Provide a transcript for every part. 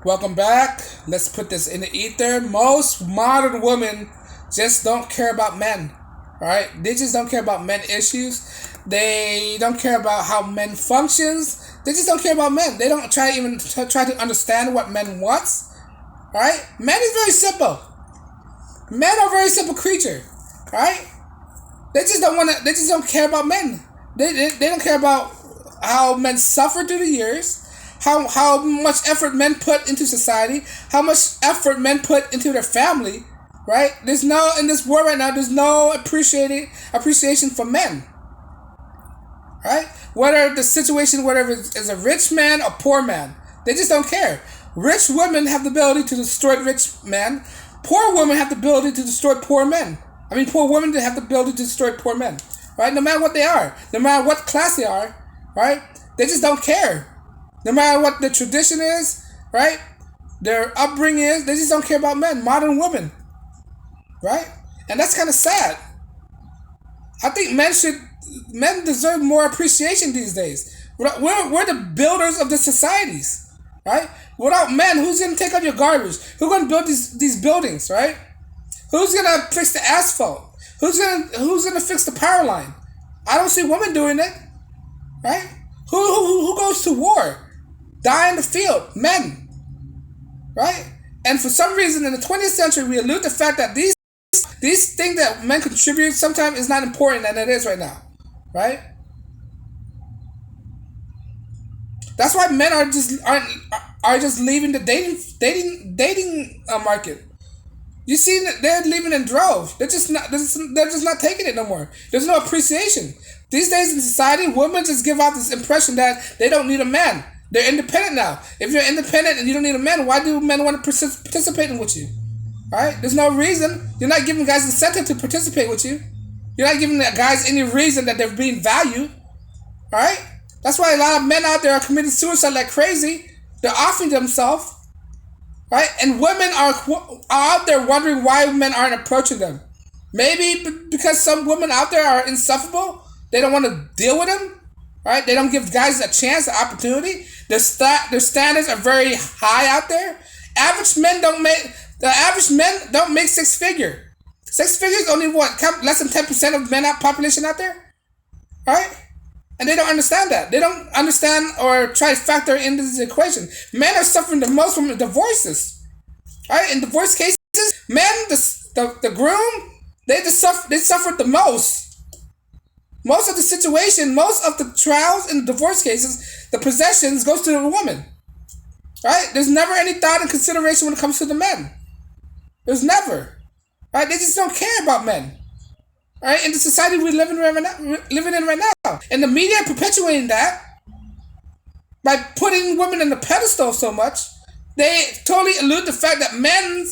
Welcome back. Let's put this in the ether. Most modern women just don't care about men. Right? They just don't care about men issues. They don't care about how men functions. They just don't care about men. They don't try to understand what men wants. Right? Men is very simple. Men are very simple creature. Right? They just don't want to. They just don't care about men. They don't care about how men suffer through the years, how much effort men put into society, how much effort men put into their family, right? There's no in this world right now. There's no appreciation for men, right? Whether the situation, whether it's a rich man or poor man, they just don't care. Rich women have the ability to destroy rich men. Poor women have the ability to destroy poor men. Poor women have the ability to destroy poor men, right? No matter what they are, no matter what class they are, right? They just don't care. No matter what the tradition is, right? Their upbringing is, they just don't care about men, modern women, right? And that's kind of sad. I think men deserve more appreciation these days. We're the builders of the societies, right? Without men, who's gonna take out your garbage? Who's gonna build these buildings, right? Who's gonna fix the asphalt? Who's gonna fix the power line? I don't see women doing it, right? Who goes to war? Die in the field, men, right? And for some reason, in the 20th century, we elude the fact that these things that men contribute sometimes is not important than it is right now, right? That's why men are just leaving the dating market. You see, they're leaving in droves. They're just not taking it no more. There's no appreciation. These days in society, women just give out this impression that they don't need a man. They're independent now. If you're independent and you don't need a man, why do men want to participate with you? Right? There's no reason. You're not giving guys incentive to participate with you. You're not giving the guys any reason that they're being valued. Right? That's why a lot of men out there are committing suicide like crazy. They're offing themselves. Right? And women are out there wondering why men aren't approaching them. Maybe because some women out there are insufferable. They don't want to deal with them. Right? They don't give guys a chance, an opportunity. Their standards are very high out there. The average men don't make six figure. Six figures only less than 10% of men population out there, right? And they don't understand that. They don't understand or try to factor into this equation. Men are suffering the most from divorces, right? In divorce cases, men, the groom, they suffered the most. Most of the situation, most of the trials in divorce cases, the possessions goes to the woman. Right? There's never any thought and consideration when it comes to the men. There's never. Right? They just don't care about men. Right? In the society we're living in right now. And the media perpetuating that by putting women in the pedestal so much, they totally elude the fact that men,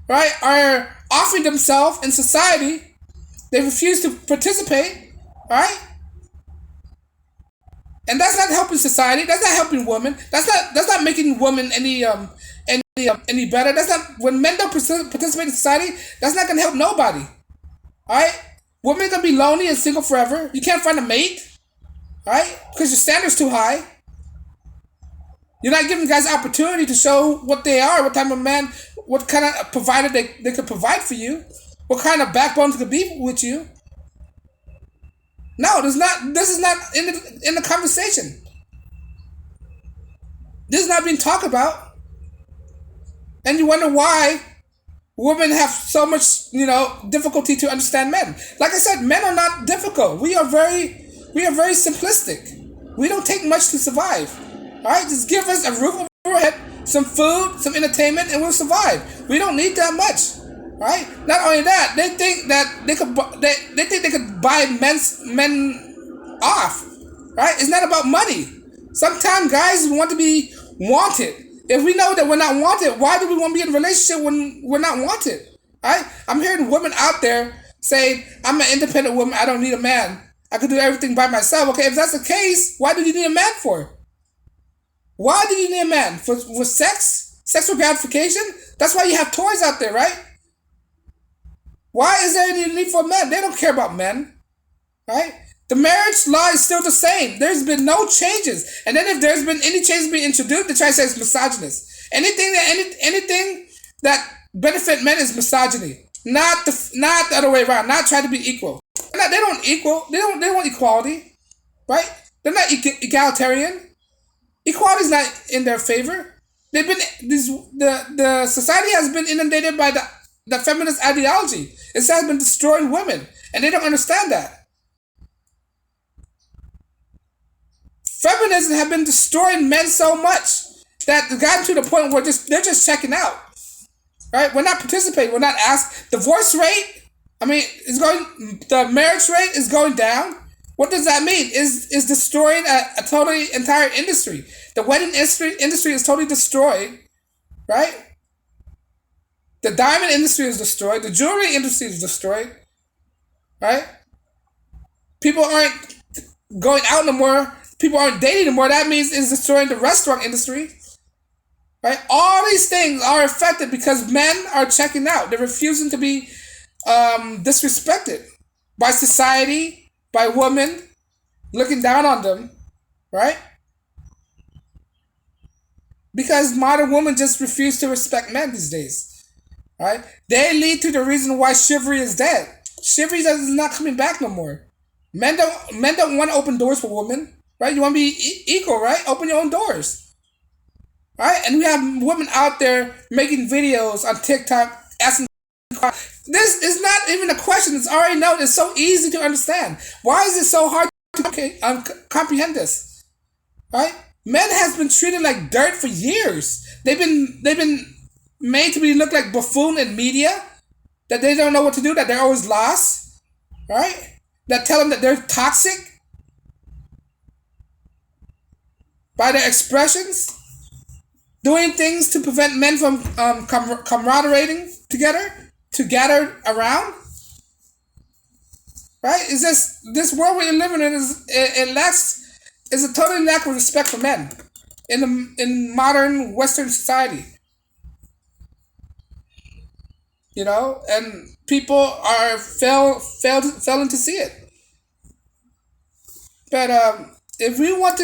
right, are offering themselves in society. They refuse to participate. Right? And that's not helping society. That's not helping women. That's not making women any better. That's not when men don't participate in society. That's not gonna help nobody. All right? Women gonna be lonely and single forever. You can't find a mate, right? Because your standards too high. You're not giving guys opportunity to show what they are, what type of man, what kind of provider they could provide for you, what kind of backbone they could be with you. No, there's not. This is not in the conversation. This is not being talked about, and you wonder why women have so much, difficulty to understand men. Like I said, men are not difficult. We are very simplistic. We don't take much to survive. All right, just give us a roof over our head, some food, some entertainment, and we'll survive. We don't need that much. Right? Not only that, they think that they could buy men off. Right? It's not about money. Sometimes guys want to be wanted. If we know that we're not wanted, why do we want to be in a relationship when we're not wanted? Right? I'm hearing women out there say, "I'm an independent woman. I don't need a man. I can do everything by myself." Okay, if that's the case, why do you need a man for? Why do you need a man for sex? Sexual gratification? That's why you have toys out there, right? Why is there any need for men? They don't care about men, right? The marriage law is still the same. There's been no changes. And then if there's been any changes being introduced, they try to say it's misogynist. Anything that benefit men is misogyny. Not the other way around. Not try to be equal. They don't equal. They don't want equality, right? They're not egalitarian. Equality is not in their favor. They've been the society has been inundated by the feminist ideology. It has been destroying women, and they don't understand that. Feminism have been destroying men so much that it's gotten to the point where they're just checking out. Right? We're not participating. We're not asked. Divorce rate, is going. The marriage rate is going down. What does that mean? Is destroying a totally entire industry. The wedding industry is totally destroyed, right? The diamond industry is destroyed. The jewelry industry is destroyed, right? People aren't going out no more. People aren't dating anymore. That means it's destroying the restaurant industry. Right? All these things are affected because men are checking out. They're refusing to be disrespected by society, by women, looking down on them, right? Because modern women just refuse to respect men these days, right? They lead to the reason why chivalry is dead. Chivalry is not coming back no more. Men don't want to open doors for women. Right? You want to be equal, right? Open your own doors. Right? And we have women out there making videos on TikTok asking. This is not even a question. It's already known. It's so easy to understand. Why is it so hard to comprehend this? Right? Men has been treated like dirt for years. They've been made to be look like buffoon in media. That they don't know what to do. That they're always lost. Right? That tell them that they're toxic. By their expressions, doing things to prevent men from camaraderie together, to gather around. Right? It's just this world we're living in is a total lack of respect for men in modern Western society. You know, and people are failing to see it. But if we want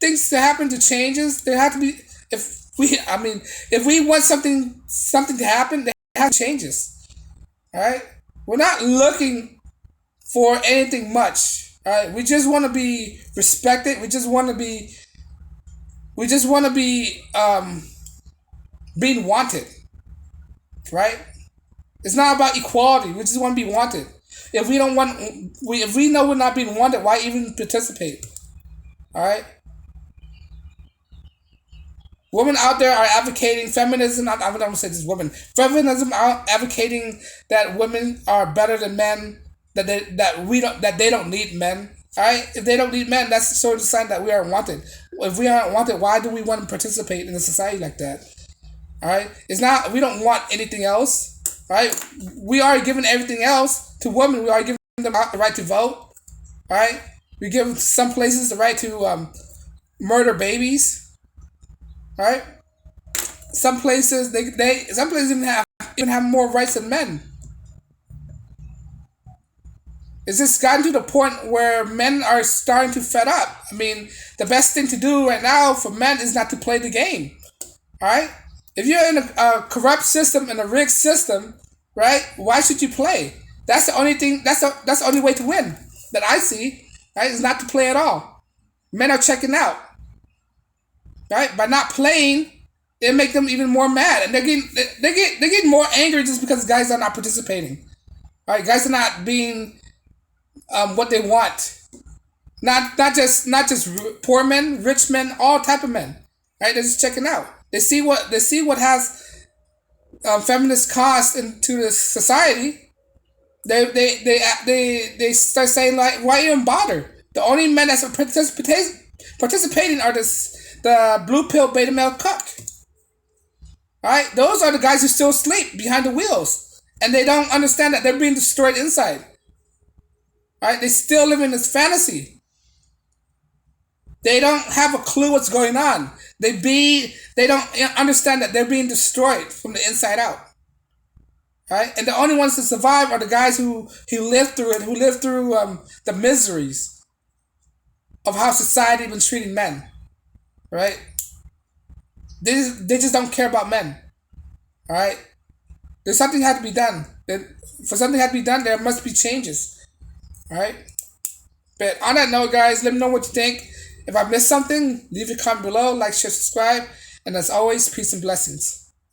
things to happen to changes, there have to be. If we want something to happen, there have changes. All right, we're not looking for anything much. All right, we just want to be respected. We just want to be being wanted. Right? It's not about equality. We just want to be wanted. If we know we're not being wanted, why even participate? All right. Women out there are advocating feminism. I'm not going to say this women. Feminism are advocating that women are better than men. That they don't need men. All right. If they don't need men, that's sort of a sign that we aren't wanted. If we aren't wanted, why do we want to participate in a society like that? All right. It's not. We don't want anything else. Right. We are giving everything else to women. We are giving them the right to vote. All right. We give some places the right to murder babies. Right? Some places even have more rights than men. It's just gotten to the point where men are starting to fed up. The best thing to do right now for men is not to play the game. Alright? If you're in a corrupt system and a rigged system, right, why should you play? That's the only thing that's the only way to win that I see, right? Is not to play at all. Men are checking out. Right? By not playing, it make them even more mad, and they get more angry just because guys are not participating. Right? Guys are not being what they want. Not just poor men, rich men, all type of men. Right? They're just checking out. They see what has feminist cost into the society. They start saying like, why even bother? The only men that's participating are the blue pill beta male cuck. Right? Those are the guys who still sleep behind the wheels. And they don't understand that they're being destroyed inside. Right? They still live in this fantasy. They don't have a clue what's going on. They don't understand that they're being destroyed from the inside out. Right? And the only ones to survive are the guys who lived through it, who lived through the miseries of how society been treating men. Right? They just don't care about men. All right. There's something had to be done. For something had to be done, there must be changes. All right. But on that note, guys, let me know what you think. If I missed something, leave a comment below, like, share, subscribe, and as always, peace and blessings.